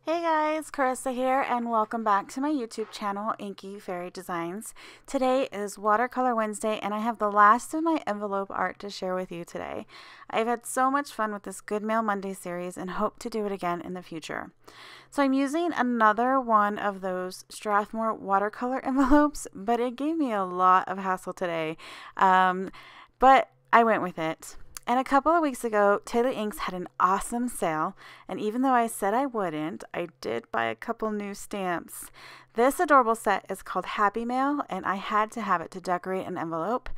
Hey guys, Carissa here and welcome back to my YouTube channel, Inky Fairy Designs. Today is Watercolor Wednesday and I have the last of my envelope art to share with you today. I've had so much fun with this Good Mail Monday series and hope to do it again in the future. So I'm using another one of those Strathmore watercolor envelopes, but it gave me a lot of hassle today. But I went with it. And a couple of weeks ago, Taylor Inks had an awesome sale, and even though I said I wouldn't, I did buy a couple new stamps. This adorable set is called Happy Mail, and I had to have it to decorate an envelope,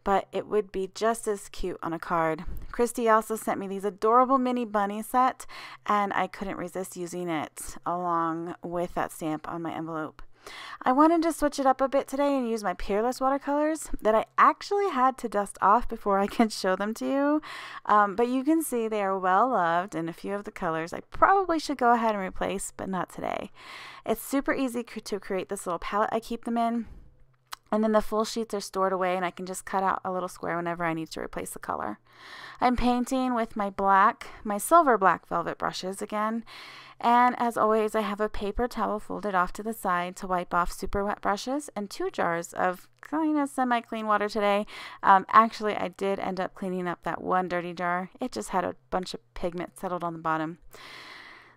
but it would be just as cute on a card. Christy also sent me these adorable mini bunny set, and I couldn't resist using it along with that stamp on my envelope. I wanted to switch it up a bit today and use my Peerless Watercolors that I actually had to dust off before I could show them to you. But you can see they are well loved, and a few of the colors I probably should go ahead and replace, but not today. It's super easy to create this little palette I keep them in. And then the full sheets are stored away and I can just cut out a little square whenever I need to replace the color. I'm painting with my silver black velvet brushes again. And as always, I have a paper towel folded off to the side to wipe off super wet brushes and 2 jars of kind of semi-clean water today. Actually, I did end up cleaning up that one dirty jar. It just had a bunch of pigment settled on the bottom.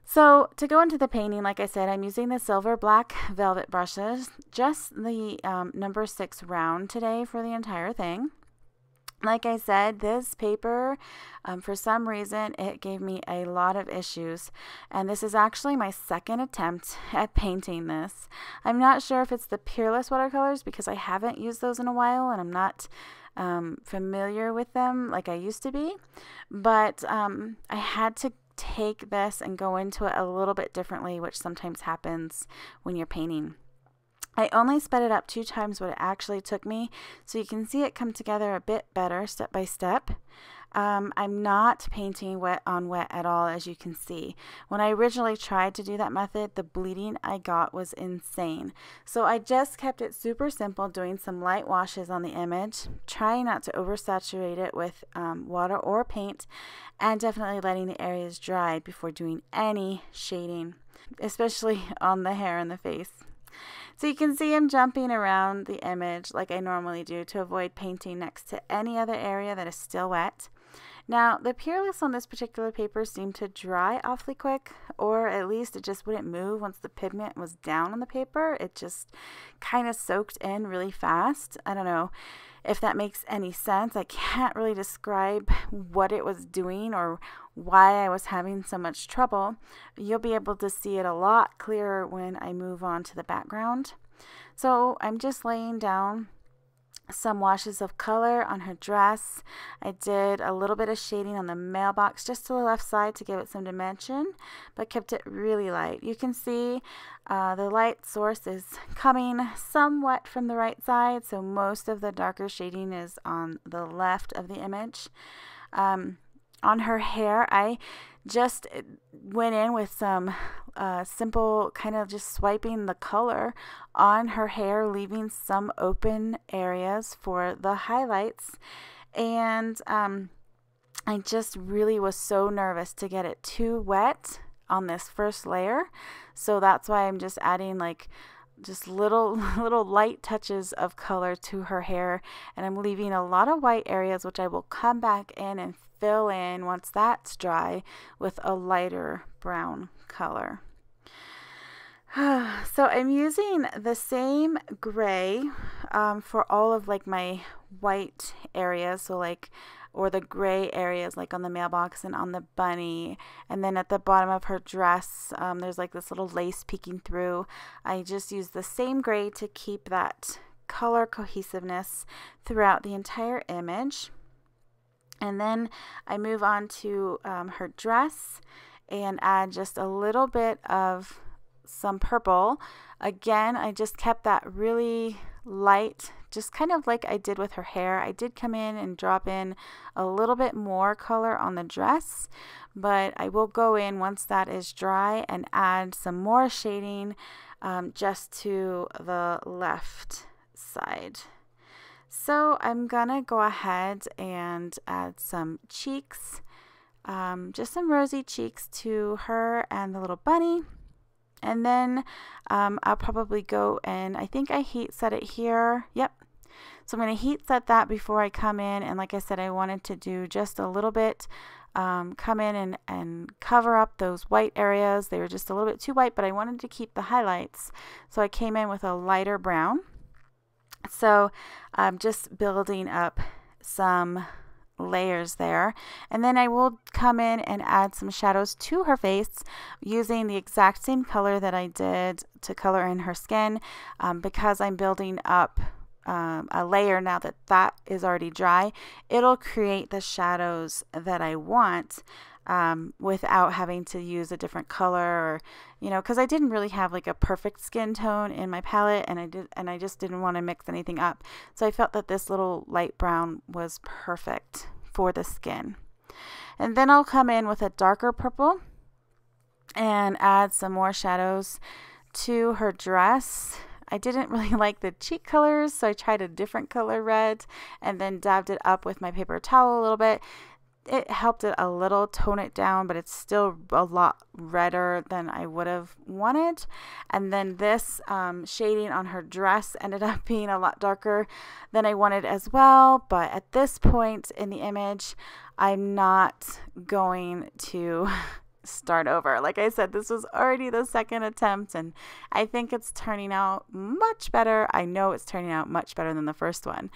So to go into the painting, like I said, I'm using the silver black velvet brushes, just the number 6 round today for the entire thing. Like I said, this paper, for some reason, it gave me a lot of issues. And this is actually my second attempt at painting this. I'm not sure if it's the Peerless watercolors because I haven't used those in a while and I'm not familiar with them like I used to be. But I had to take this and go into it a little bit differently, which sometimes happens when you're painting. I only sped it up 2 times what it actually took me, so you can see it come together a bit better step by step. I'm not painting wet on wet at all, as you can see. When I originally tried to do that method, the bleeding I got was insane. So I just kept it super simple, doing some light washes on the image, trying not to oversaturate it with water or paint, and definitely letting the areas dry before doing any shading, especially on the hair and the face. So you can see I'm jumping around the image like I normally do to avoid painting next to any other area that is still wet. Now, the Peerless on this particular paper seemed to dry awfully quick, or at least it just wouldn't move once the pigment was down on the paper. It just kind of soaked in really fast. I don't know if that makes any sense. I can't really describe what it was doing or why I was having so much trouble. You'll be able to see it a lot clearer when I move on to the background. So I'm just laying down some washes of color on her dress. I did a little bit of shading on the mailbox just to the left side to give it some dimension, but kept it really light. You can see the light source is coming somewhat from the right side, so most of the darker shading is on the left of the image. On her hair, I just went in with some simple kind of just swiping the color on her hair, leaving some open areas for the highlights. And I just really was so nervous to get it too wet on this first layer. So that's why I'm just adding like just little light touches of color to her hair, and I'm leaving a lot of white areas, which I will come back in and fill in once that's dry with a lighter brown color. So I'm using the same gray for all of like my white areas, so like or the gray areas like on the mailbox and on the bunny, and then at the bottom of her dress there's like this little lace peeking through. I just use the same gray to keep that color cohesiveness throughout the entire image. And then I move on to her dress and add just a little bit of some purple. Again, I just kept that really light, just kind of like I did with her hair. I did come in and drop in a little bit more color on the dress, but I will go in once that is dry and add some more shading just to the left side. So I'm gonna go ahead and add some cheeks, just some rosy cheeks to her and the little bunny. And then I'll probably go and I think I heat set it here. Yep. So I'm going to heat set that before I come in. And like I said, I wanted to do just a little bit, come in and cover up those white areas. They were just a little bit too white, but I wanted to keep the highlights. So I came in with a lighter brown. So I'm just building up some layers there, and then I will come in and add some shadows to her face using the exact same color that I did to color in her skin, because I'm building up a layer now that that is already dry. It'll create the shadows that I want without having to use a different color, or because I didn't really have like a perfect skin tone in my palette, and I just didn't want to mix anything up. So I felt that this little light brown was perfect for the skin. And then I'll come in with a darker purple and add some more shadows to her dress. I didn't really like the cheek colors, so I tried a different color red and then dabbed it up with my paper towel a little bit. It helped it a little tone it down, but it's still a lot redder than I would have wanted. And then this shading on her dress ended up being a lot darker than I wanted as well. But at this point in the image, I'm not going to start over. Like I said, this was already the second attempt, and I think it's turning out much better. I know it's turning out much better than the first one.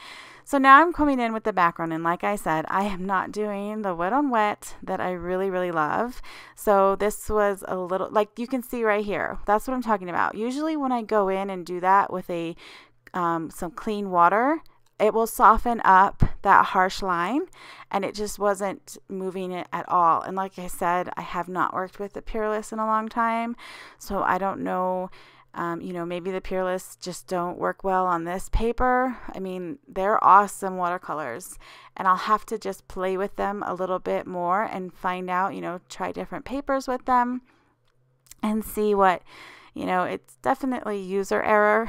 So now I'm coming in with the background, and like I said, I am not doing the wet on wet that I really, really love. So this was a little, like you can see right here, that's what I'm talking about. Usually when I go in and do that with a some clean water, it will soften up that harsh line, and it just wasn't moving it at all. And like I said, I have not worked with the Peerless in a long time, so I don't know, maybe the Peerless just don't work well on this paper. I mean, they're awesome watercolors, and I'll have to just play with them a little bit more and find out, try different papers with them and see what, it's definitely user error.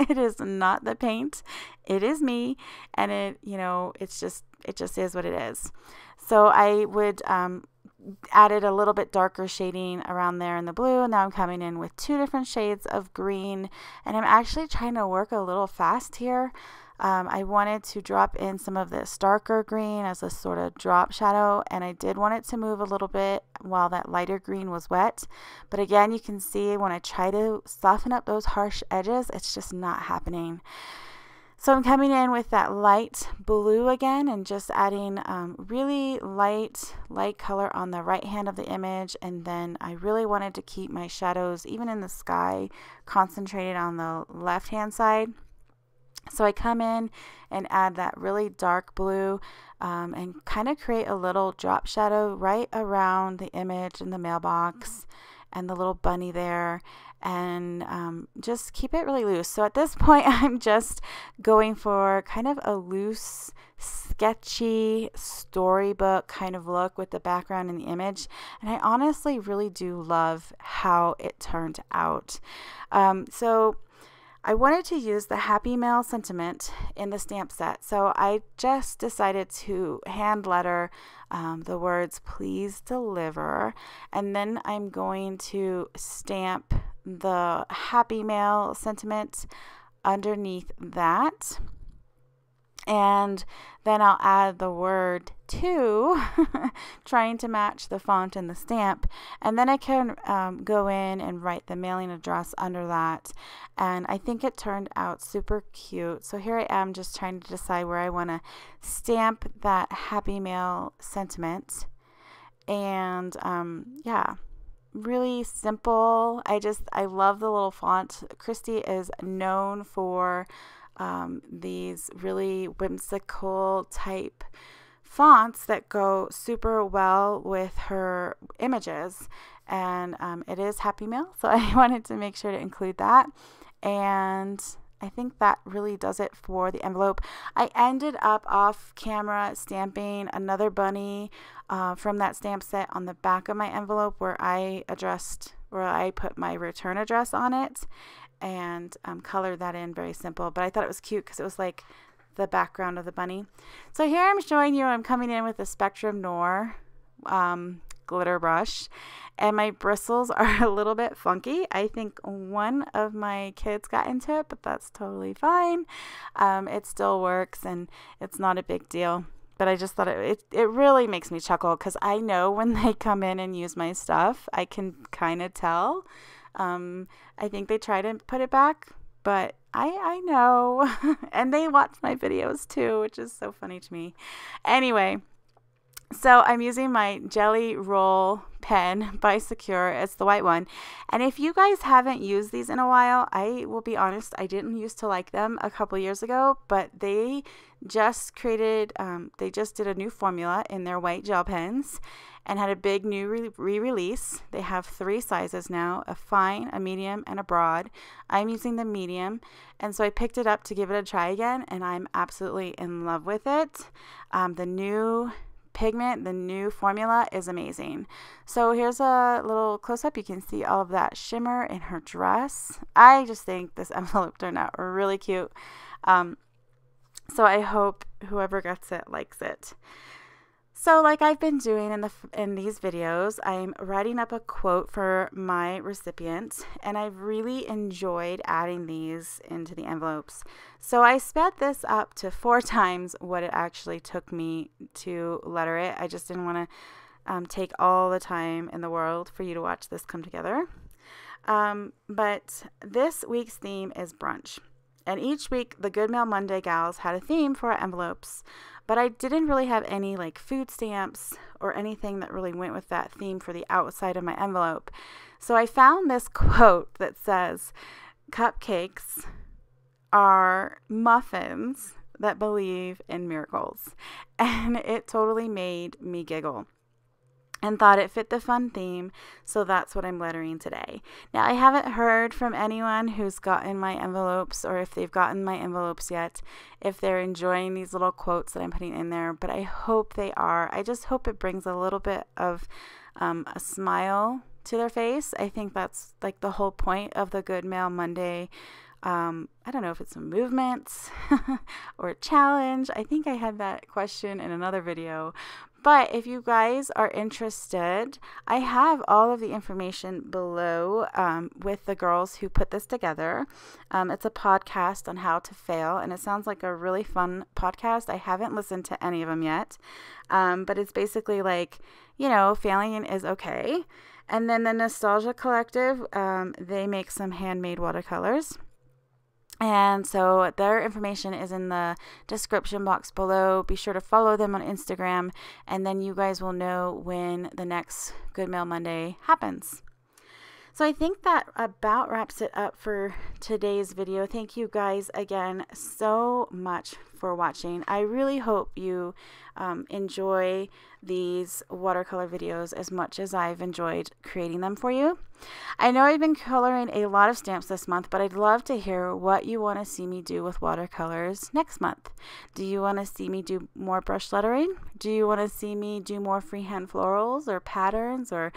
It is not the paint, it is me, and it just is what it is. So I would added a little bit darker shading around there in the blue, and now I'm coming in with 2 different shades of green, and I'm actually trying to work a little fast here. I wanted to drop in some of this darker green as a sort of drop shadow, and I did want it to move a little bit while that lighter green was wet. But again, you can see when I try to soften up those harsh edges, it's just not happening. So I'm coming in with that light blue again and just adding really light color on the right hand of the image. And then I really wanted to keep my shadows, even in the sky, concentrated on the left hand side. So I come in and add that really dark blue and kind of create a little drop shadow right around the image and the mailbox and the little bunny there, and just keep it really loose. So at this point, I'm just going for kind of a loose, sketchy storybook kind of look with the background and the image, and I honestly really do love how it turned out. So I wanted to use the Happy Mail sentiment in the stamp set, so I just decided to hand letter the words "Please deliver," and then I'm going to stamp the Happy Mail sentiment underneath that, and then I'll add the word "to," trying to match the font and the stamp, and then I can go in and write the mailing address under that, and I think it turned out super cute. So here I am just trying to decide where I want to stamp that Happy Mail sentiment, and yeah, really simple. I love the little font. Christy is known for these really whimsical type fonts that go super well with her images, and it is Happy Mail, so I wanted to make sure to include that, and I think that really does it for the envelope. I ended up off camera stamping another bunny from that stamp set on the back of my envelope where I put my return address on it, and colored that in very simple. But I thought it was cute because it was like the background of the bunny. So here I'm showing you I'm coming in with the Spectrum Noir glitter brush, and my bristles are a little bit funky. I think one of my kids got into it, but that's totally fine. It still works and it's not a big deal. But I just thought it really makes me chuckle because I know when they come in and use my stuff, I can kind of tell. I think they try to put it back, but I know. And they watch my videos too, which is so funny to me. Anyway, so I'm using my Jelly Roll pen by Secure. It's the white one. And if you guys haven't used these in a while, I will be honest, I didn't used to like them a couple years ago, but they just created, they just did a new formula in their white gel pens and had a big new re-release. They have 3 sizes now, a fine, a medium, and a broad. I'm using the medium, and so I picked it up to give it a try again, and I'm absolutely in love with it. The new pigment, the new formula is amazing. So here's a little close-up. You can see all of that shimmer in her dress. I just think this envelope turned out really cute. So I hope whoever gets it likes it. So like I've been doing in these videos, I'm writing up a quote for my recipient, and I've really enjoyed adding these into the envelopes. So I sped this up to 4 times what it actually took me to letter it. I just didn't want to take all the time in the world for you to watch this come together. But this week's theme is brunch. And each week, the Good Mail Monday gals had a theme for our envelopes, but I didn't really have any like food stamps or anything that really went with that theme for the outside of my envelope. So I found this quote that says, "Cupcakes are muffins that believe in miracles." And it totally made me giggle and thought it fit the fun theme, so that's what I'm lettering today. Now, I haven't heard from anyone who's gotten my envelopes, or if they've gotten my envelopes yet, if they're enjoying these little quotes that I'm putting in there, but I hope they are. I just hope it brings a little bit of a smile to their face. I think that's like the whole point of the Good Mail Monday. I don't know if it's a movement or a challenge. I think I had that question in another video. But if you guys are interested, I have all of the information below with the girls who put this together. It's a podcast on how to fail, and it sounds like a really fun podcast. I haven't listened to any of them yet, but it's basically like, you know, failing is okay. And then the Nostalgia Collective, they make some handmade watercolors. And so their information is in the description box below. Be sure to follow them on Instagram, and then you guys will know when the next Good Mail Monday happens. So I think that about wraps it up for today's video. Thank you guys again so much for watching. I really hope you enjoy these watercolor videos as much as I've enjoyed creating them for you. I know I've been coloring a lot of stamps this month, but I'd love to hear what you want to see me do with watercolors next month. Do you want to see me do more brush lettering? Do you want to see me do more freehand florals or patterns, or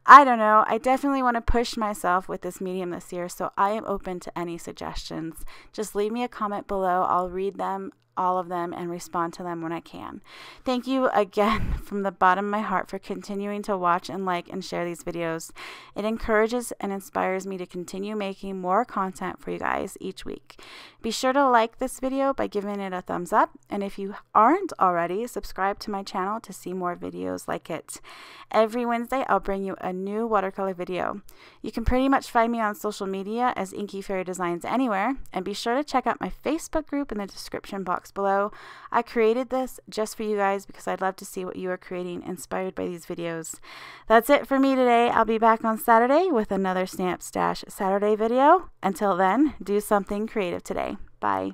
I don't know. I definitely want to push myself with this medium this year, so I am open to any suggestions. Just leave me a comment below. I'll read them, all of them, and respond to them when I can. Thank you again from the bottom of my heart for continuing to watch and like and share these videos. It encourages and inspires me to continue making more content for you guys each week. Be sure to like this video by giving it a thumbs up, and if you aren't already, subscribe to my channel to see more videos like it. Every Wednesday I'll bring you a new watercolor video. You can pretty much find me on social media as Inky Fairy Designs anywhere, and be sure to check out my Facebook group in the description box below. I created this just for you guys because I'd love to see what you are creating inspired by these videos. That's it for me today. I'll be back on Saturday with another Stamp Stash Saturday video. Until then, do something creative today. Bye.